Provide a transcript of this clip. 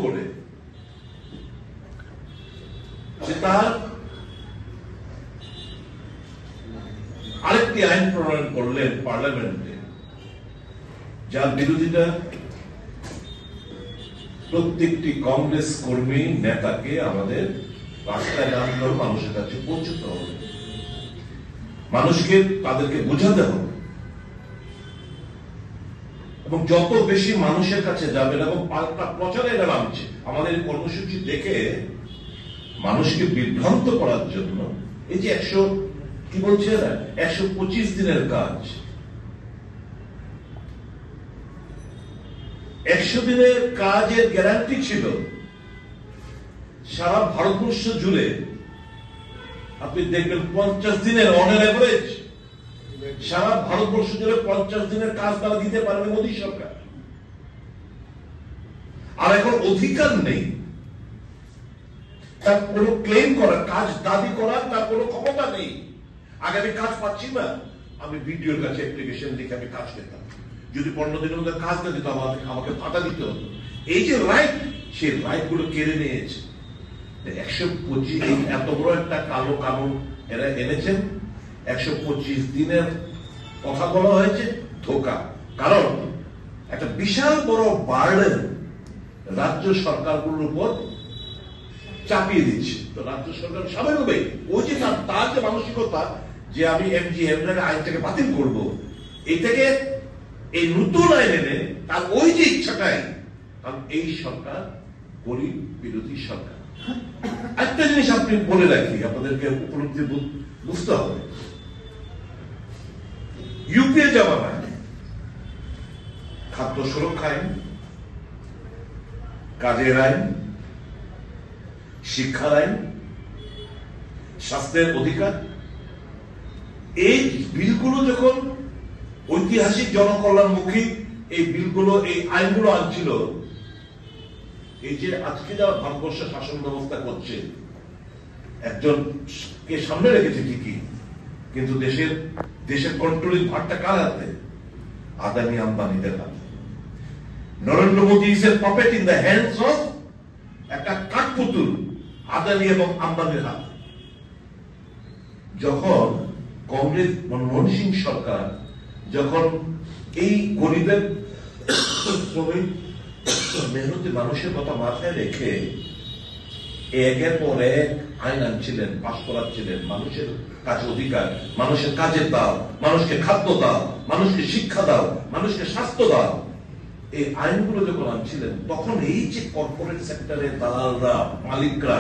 করে সে তার আরেকটি আইন প্রণয়ন করলেন পার্লামেন্টে, যার বিরোধিতা প্রত্যেকটি কংগ্রেস কর্মী নেতাকে আমাদের রাস্তায় নামতে হবে, মানুষের কাছে পৌঁছতে হবে, মানুষকে তাদেরকে বোঝাতে হবে, এবং যত বেশি মানুষের কাছে যাবেন এবং পাল্টা প্রচারে এরা নামছে আমাদের কর্মসূচি দেখে মানুষকে বিভ্রান্ত করার জন্য। এই যে 125 দিনের কাজ, 100 দিনের কাজের গ্যারান্টি ছিল সারা ভারতবর্ষ জুড়ে। আপনি দেখবেন 50 দিনের অন এভারেজ সারা ভারতবর্ষ জুড়ে 50 দিনের কাজ তারা দিতে পারবে মোদী সরকার। আর এখন অধিকার নেই তার কোনো ক্লেম করার, কাজ দাবি করার তার কোনো ক্ষমতা নেই। আগে আমি কাজ পাচ্ছি না, আমি ভিডিওর কাছে অ্যাপ্লিকেশন লিখে আমি কাজ পেতাম, যদি 15 দিনের মধ্যে কাজ না দিত আমাকে ভাতা দিতে হতো। এই যে রাইট, সেই রাইট গুলো কেড়ে নিয়েছে। 125 এত বড় একটা কালো কানুন এরা এনেছেন। 125 দিনের কথা বলা হয়েছে, ধোঁকা। কারণ একটা বিশাল বড় বার্ডেন রাজ্য সরকারগুলোর উপর চাপিয়ে দিচ্ছে। তো রাজ্য সরকার স্বাভাবিকভাবেই ওই যে তার যে মানসিকতা যে আমি আইনটাকে বাতিল করব, এইটাকে এই নতুন আইন এনে তার ওই যে ইচ্ছাটাই, কারণ এই সরকার গরিব বিরোধী সরকার। একটা জিনিস আপনি বলে রাখি, আপনাদেরকে উপলব্ধি বুঝতে হবে। ইউপিএ জামানায় খাদ্য সুরক্ষা আইন, কাজের আইন, শিক্ষার আইন, স্বাস্থ্যের অধিকার, এই বিলগুলো যখন ঐতিহাসিক জনকল্যাণমুখী এই বিলগুলো, এই আইনগুলো আনছিল, এই যে আজকে যারা ভারতবর্ষের শাসন ব্যবস্থা করছে একজনকে সামনে রেখেছে ঠিকই, কিন্তু দেশের কন্ট্রোলিং ভারটা কার হাতে? আদানি আম্বানিদের হাতে। Narendra Modi is a puppet in the hands of একটা কাঠপুতুল আদানি এবং আম্বানির হাতে। যখন কংগ্রেস মনমোহন সিং সরকার যখন এই গরিবের শ্রমিক মেহনতি মানুষের কথা মাথায় রেখে একের পর এক আইন আনছিলেন, পাশ করাচ্ছিলেন, মানুষের কাছে অধিকার, মানুষের কাজের দাও, মানুষকে খাদ্য দাও, মানুষকে শিক্ষা দাও, মানুষকে স্বাস্থ্য দাও, এই আইনগুলো যখন আনছিলেন, তখন এই যে কর্পোরেট সেক্টরের দালালরা, মালিকরা